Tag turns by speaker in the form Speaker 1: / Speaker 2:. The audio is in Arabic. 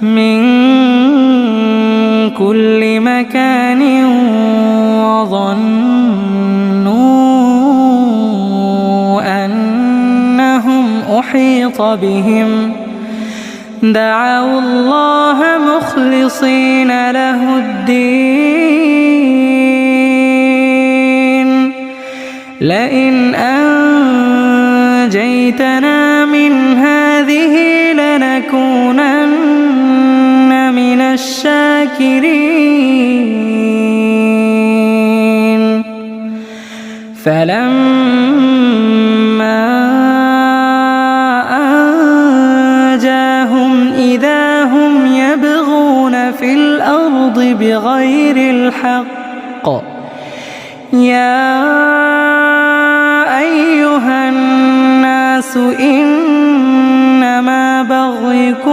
Speaker 1: من كل مكان وظنوا أنهم أحيط بهم دعوا الله مخلصين له الدين لئن أنجيتنا من هذه لنكونن من الشاكرين فلما أنجاهم إذا هم يبغون في الأرض بغير الحق يا أيها الناس إنما بغيكم